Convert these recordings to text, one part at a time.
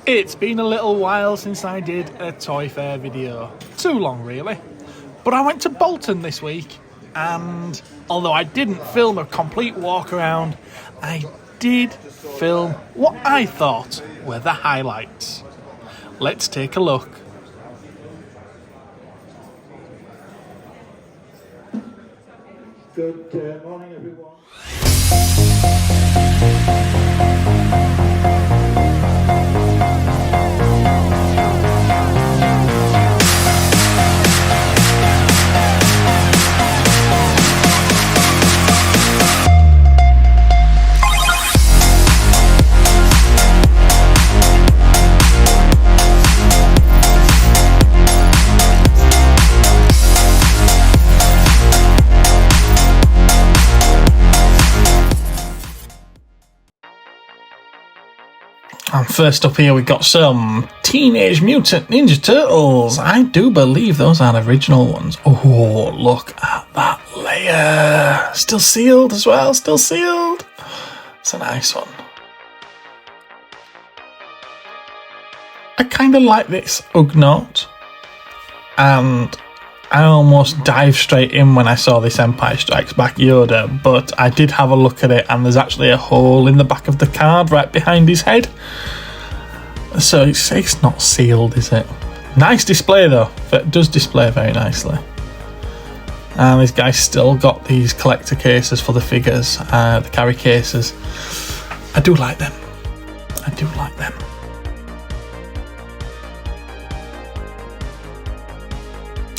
It's been a little while since I did a Toy Fair video. Too long, really. But I went to Bolton this week, and although I didn't film a complete walk around, I did film what I thought were the highlights. Let's take a look. Good morning, everyone. And first up here we got some Teenage Mutant Ninja Turtles. I do believe those are the original ones. Oh, look at that layer. Still sealed as well, still sealed. It's a nice one. I kind of like this Ugnaught, and I almost dived straight in when I saw this Empire Strikes Back Yoda, but I did have a look at it and there's actually a hole in the back of the card right behind his head. So it's not sealed, is it? Nice display though, it does display very nicely. And this guy's still got these collector cases for the figures, the carry cases. I do like them. I do like them.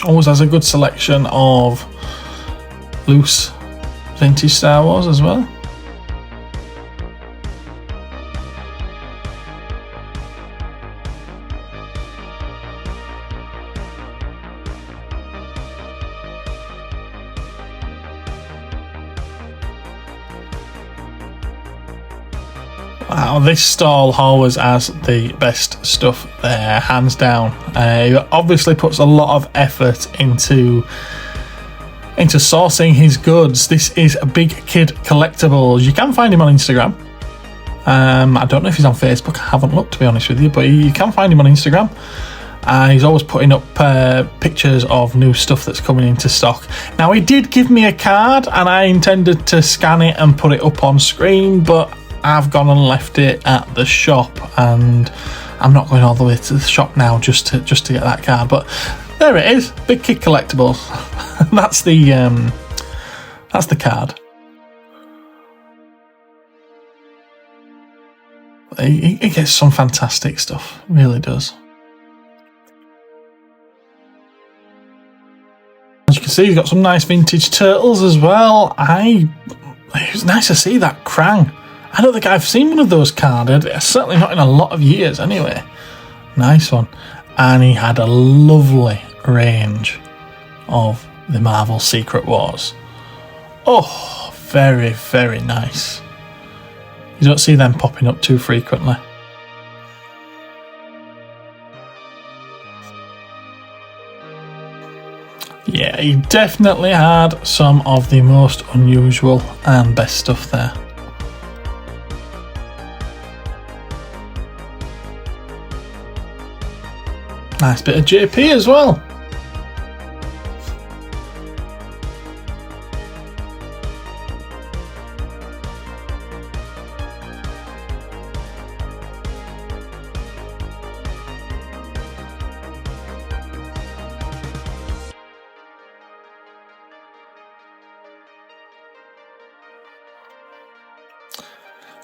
Always has a good selection of loose vintage Star Wars as well. Wow, this stall always has the best stuff there, hands down. He obviously puts a lot of effort into sourcing his goods. This is a Big Kid Collectibles. You can find him on Instagram. I don't know if he's on Facebook. I haven't looked, to be honest with you, but you can find him on Instagram. He's always putting up pictures of new stuff that's coming into stock. Now, he did give me a card, and I intended to scan it and put it up on screen, but I've gone and left it at the shop, and I'm not going all the way to the shop now just to get that card. But there it is, Big Kid Collectibles. That's the card. He gets some fantastic stuff, really does. As you can see, he's got some nice vintage turtles as well. It was nice to see that Krang. I don't think I've seen one of those carded, certainly not in a lot of years anyway. Nice one. And he had a lovely range of the Marvel Secret Wars. Oh, very, very nice. You don't see them popping up too frequently. Yeah, he definitely had some of the most unusual and best stuff there. Nice bit of JP as well.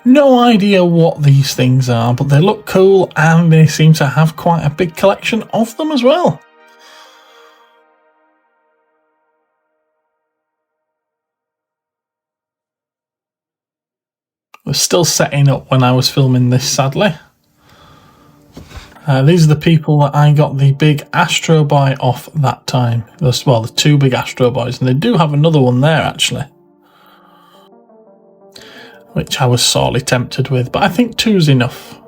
No idea what these things are, but they look cool and they seem to have quite a big collection of them as well. We're still setting up when I was filming this, sadly. These are the people that I got the big Astro Boy off that time. Well, the two big Astro Boys, and they do have another one there actually, which I was sorely tempted with, but I think two's enough.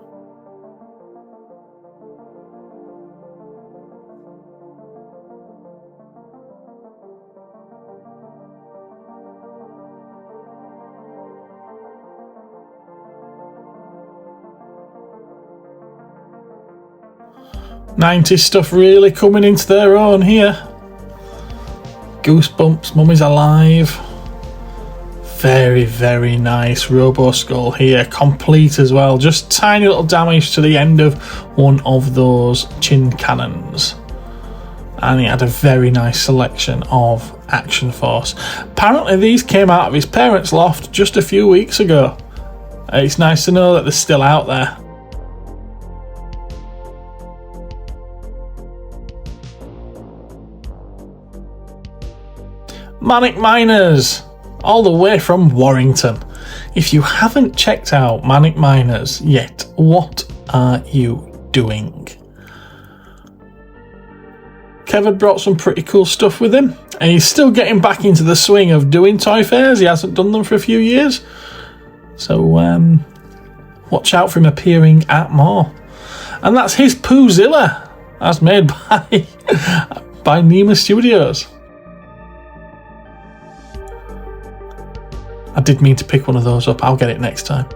90s stuff really coming into their own here. Goosebumps, Mummy's Alive. Very, very nice Robo Skull here, complete as well. Just tiny little damage to the end of one of those chin cannons. And he had a very nice selection of Action Force. Apparently these came out of his parents' loft just a few weeks ago. It's nice to know that they're still out there. Manic Minors, all the way from Warrington. If you haven't checked out Manic Minors yet, what are you doing? Kev had brought some pretty cool stuff with him, and he's still getting back into the swing of doing toy fairs. He hasn't done them for a few years, so watch out for him appearing at more. And that's his Poozilla, as made by Nima Studios. I did mean to pick one of those up. I'll get it next time.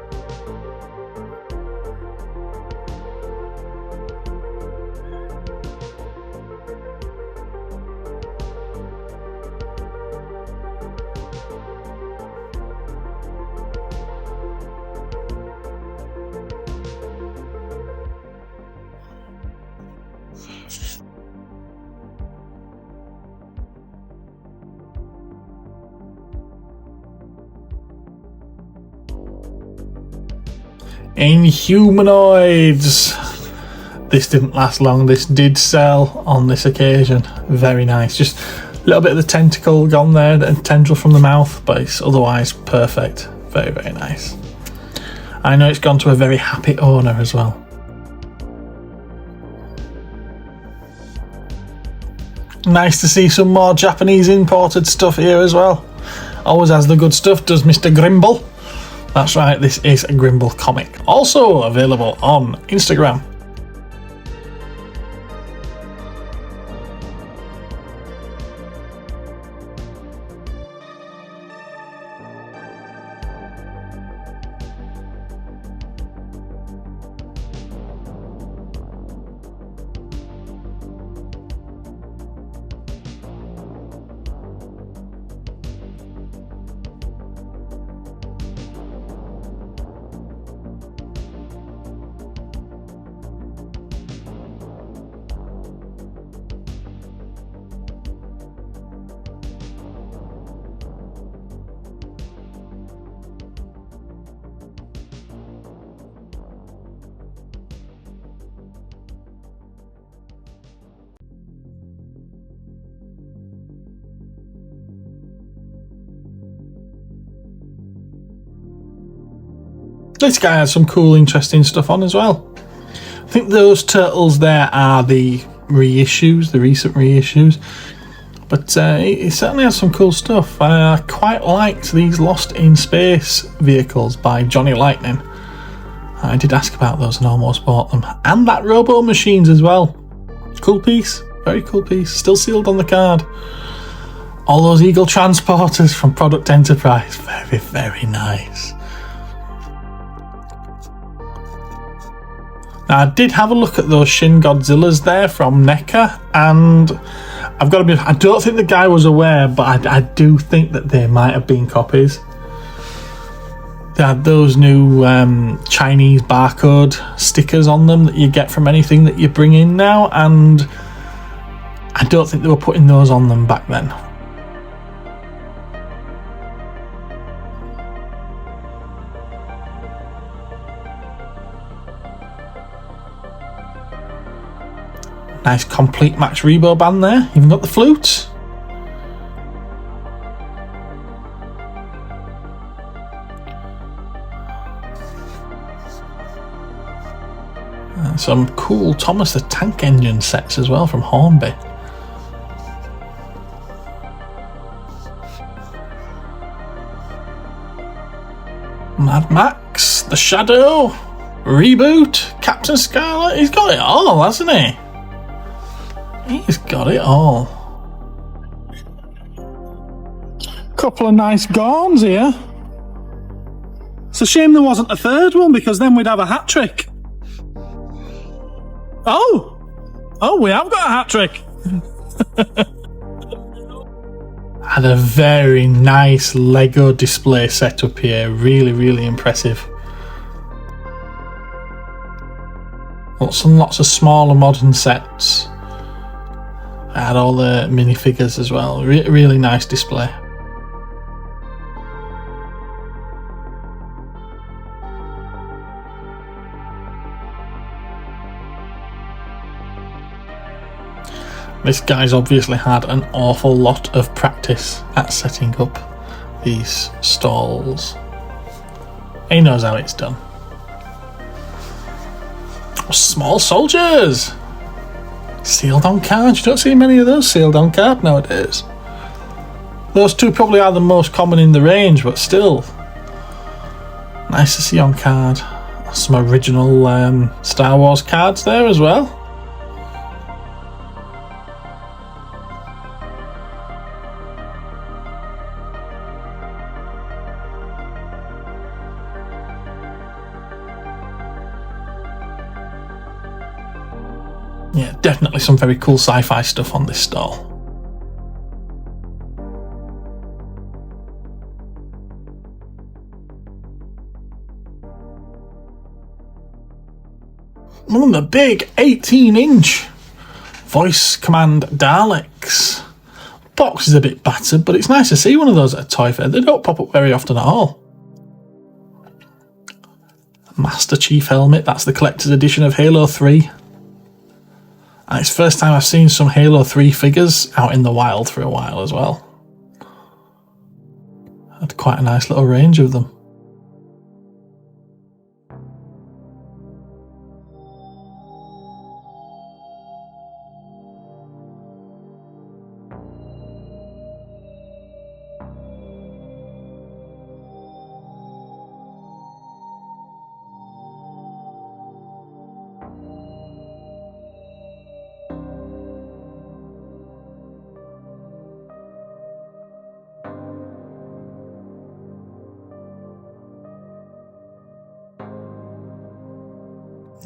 Inhumanoids. This didn't last long. This did sell on this occasion. Very nice. Just a little bit of the tentacle gone there, the tendril from the mouth, but it's otherwise perfect. Very, very nice. I know it's gone to a very happy owner as well. Nice to see some more Japanese imported stuff here as well. Always has the good stuff, does Mr. Grimble. That's right, this is a Grimble comic. Also available on Instagram. This guy has some cool, interesting stuff on as well. I think those turtles there are the reissues, the recent reissues. But he certainly has some cool stuff. I quite liked these Lost in Space vehicles by Johnny Lightning. I did ask about those and almost bought them. And that Robo Machines as well. Cool piece. Very cool piece. Still sealed on the card. All those Eagle transporters from Product Enterprise. Very, very nice. Now, I did have a look at those Shin Godzillas there from NECA, and I've got to be, I don't think the guy was aware, but I do think that they might have been copies. They had those new Chinese barcode stickers on them that you get from anything that you bring in now, and I don't think they were putting those on them back then. Nice complete Max Rebo band there, even got the flute. And some cool Thomas the Tank Engine sets as well from Hornby. Mad Max, The Shadow, Reboot, Captain Scarlet, he's got it all, hasn't he? He's got it all. Couple of nice Gorns here. It's a shame there wasn't a third one, because then we'd have a hat trick. Oh! Oh, we have got a hat trick. And a very nice Lego display set up here. Really, really impressive. Lots and lots of smaller modern sets. I had all the minifigures as well. Really nice display. This guy's obviously had an awful lot of practice at setting up these stalls. He knows how it's done. Small soldiers! Sealed on cards. You don't see many of those sealed on card nowadays. Those two probably are the most common in the range, but still. Nice to see on card. Some original Star Wars cards there as well. Yeah, definitely some very cool sci-fi stuff on this stall. One of the big 18-inch voice command Daleks. Box is a bit battered, but it's nice to see one of those at a toy fair. They don't pop up very often at all. Master Chief helmet, that's the collector's edition of Halo 3. And it's the first time I've seen some Halo 3 figures out in the wild for a while as well. Had quite a nice little range of them.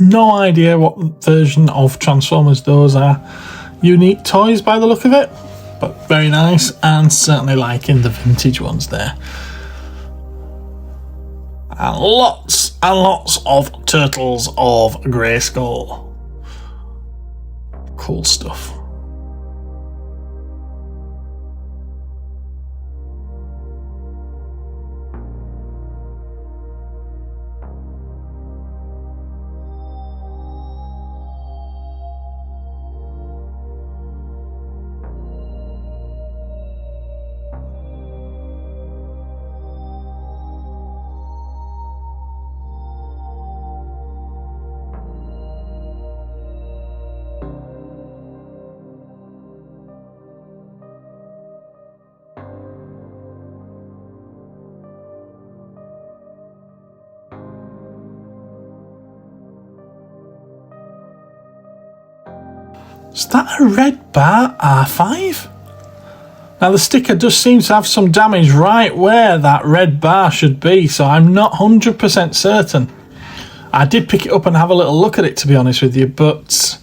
No idea what version of Transformers those are. Unique toys by the look of it, but very nice, and certainly liking the vintage ones there. And lots of Turtles of Grayskull. Cool stuff. Is that a red bar R5? Now the sticker does seem to have some damage right where that red bar should be, so I'm not 100% certain. I did pick it up and have a little look at it, to be honest with you, but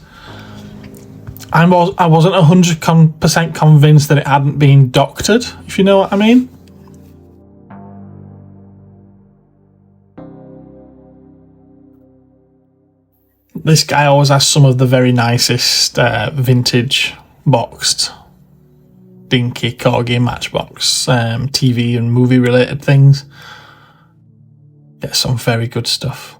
I wasn't 100% convinced that it hadn't been doctored, if you know what I mean. This guy always has some of the very nicest vintage boxed dinky corgi matchbox TV and movie related things. Get some very good stuff.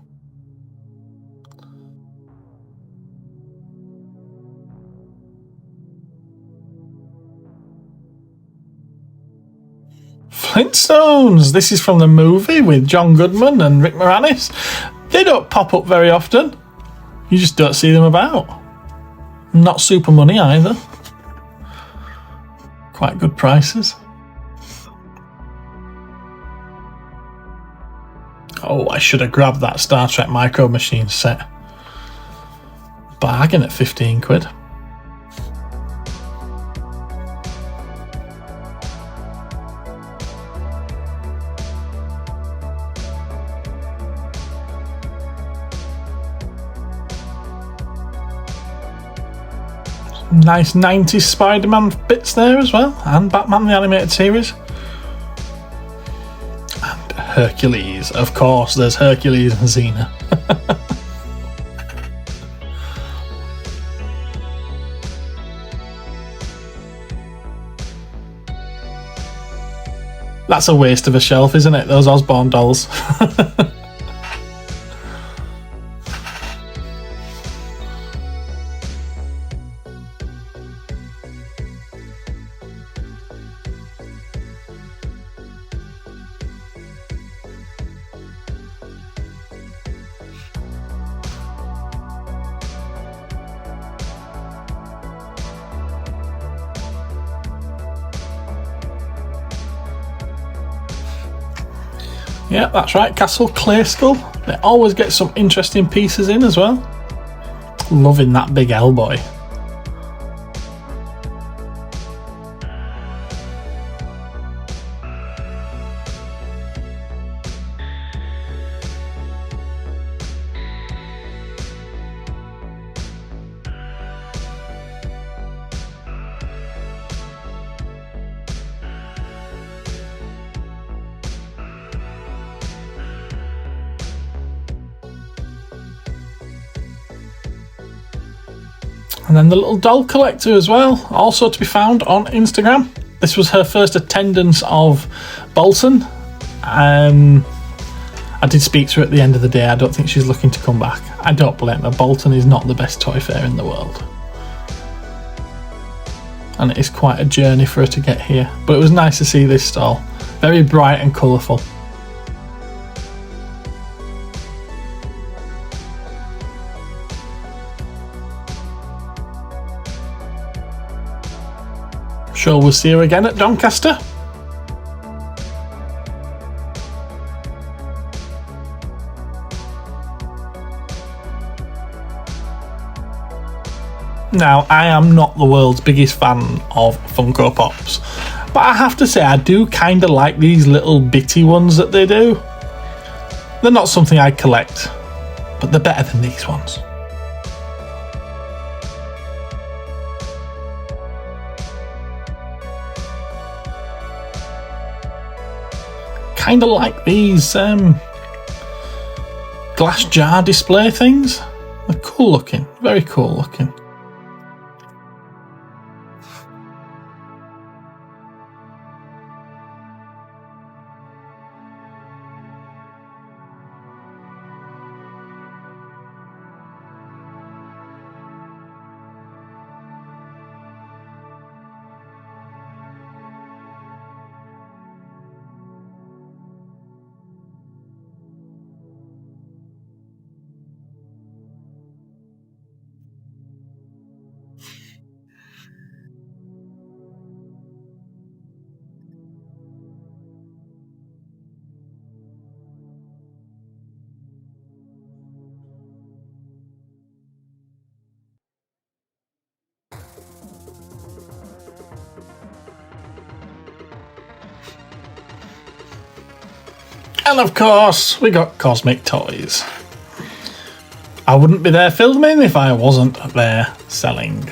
Flintstones! This is from the movie with John Goodman and Rick Moranis. They don't pop up very often. You just don't see them about. Not super money either. Quite good prices. Oh, I should have grabbed that Star Trek Micro Machines set. Bargain at 15 quid. Nice 90s Spider-Man bits there as well, and Batman the Animated Series. And Hercules, of course, there's Hercules and Xena. That's a waste of a shelf, isn't it? Those Osborne dolls. Yeah, that's right, Castle Clayskull. They always get some interesting pieces in as well. Loving that big L-boy. And then the little doll collector as well, also to be found on Instagram. This was her first attendance of Bolton. I did speak to her at the end of the day. I don't think she's looking to come back. I don't blame her. Bolton is not the best toy fair in the world. And it is quite a journey for her to get here. But it was nice to see this stall. Very bright and colourful. Sure, we'll see you again at Doncaster. Now, I am not the world's biggest fan of Funko Pops, but I have to say I do kind of like these little bitty ones that they do. They're not something I collect, but they're better than these ones. Kind of like these glass jar display things. They're cool looking, very cool looking. And of course, we got Cosmic Toys. I wouldn't be there filming if I wasn't there selling.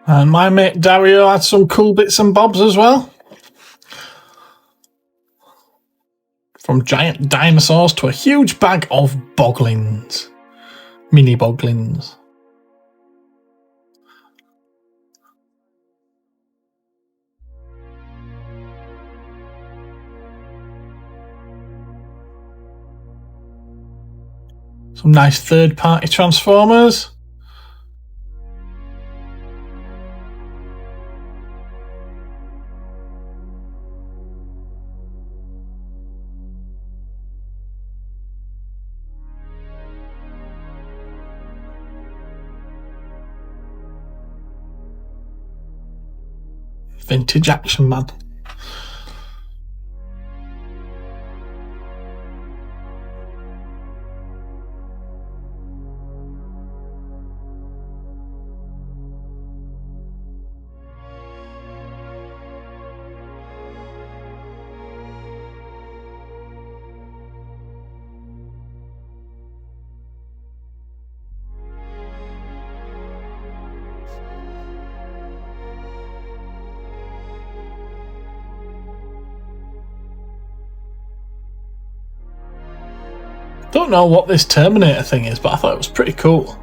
And my mate Dario had some cool bits and bobs as well. From giant dinosaurs to a huge bag of boglins. Mini boglins. Some nice third-party Transformers. Vintage Action Man. Don't know what this Terminator thing is, but I thought it was pretty cool.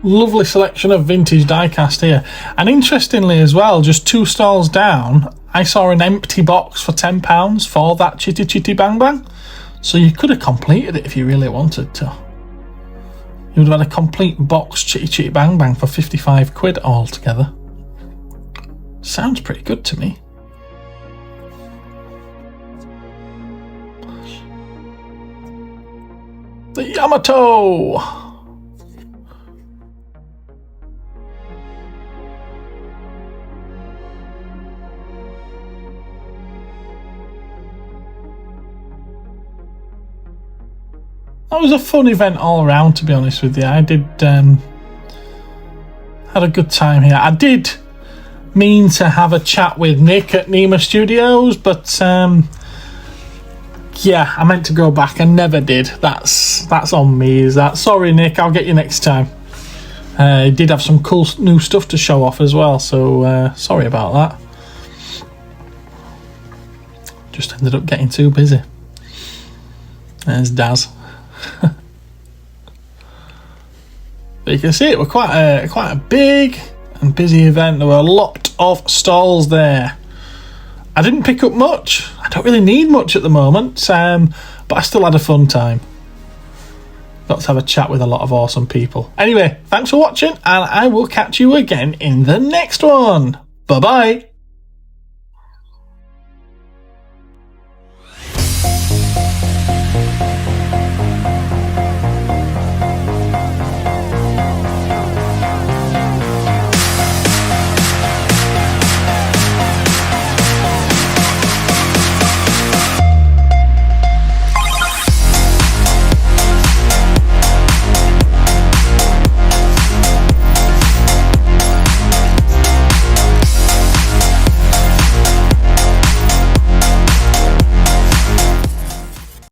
Lovely selection of vintage diecast here. And interestingly as well, just 2 stalls down, I saw an empty box for £10 for that Chitty Chitty Bang Bang. So you could have completed it if you really wanted to. You would have had a complete box Chitty Chitty Bang Bang for 55 quid altogether. Sounds pretty good to me. The Yamato! That was a fun event all around, to be honest with you. I did had a good time here. I did mean to have a chat with Nick at Nema Studios, but yeah, I meant to go back and never did. That's on me, is that? Sorry, Nick, I'll get you next time. He did have some cool new stuff to show off as well, so sorry about that. Just ended up getting too busy. There's Daz. But you can see it was quite a big and busy event. There were a lot of stalls there. I didn't pick up much. I don't really need much at the moment, but I still had a fun time. Got to have a chat with a lot of awesome people. Anyway, thanks for watching, and I will catch you again in the next one. Bye bye.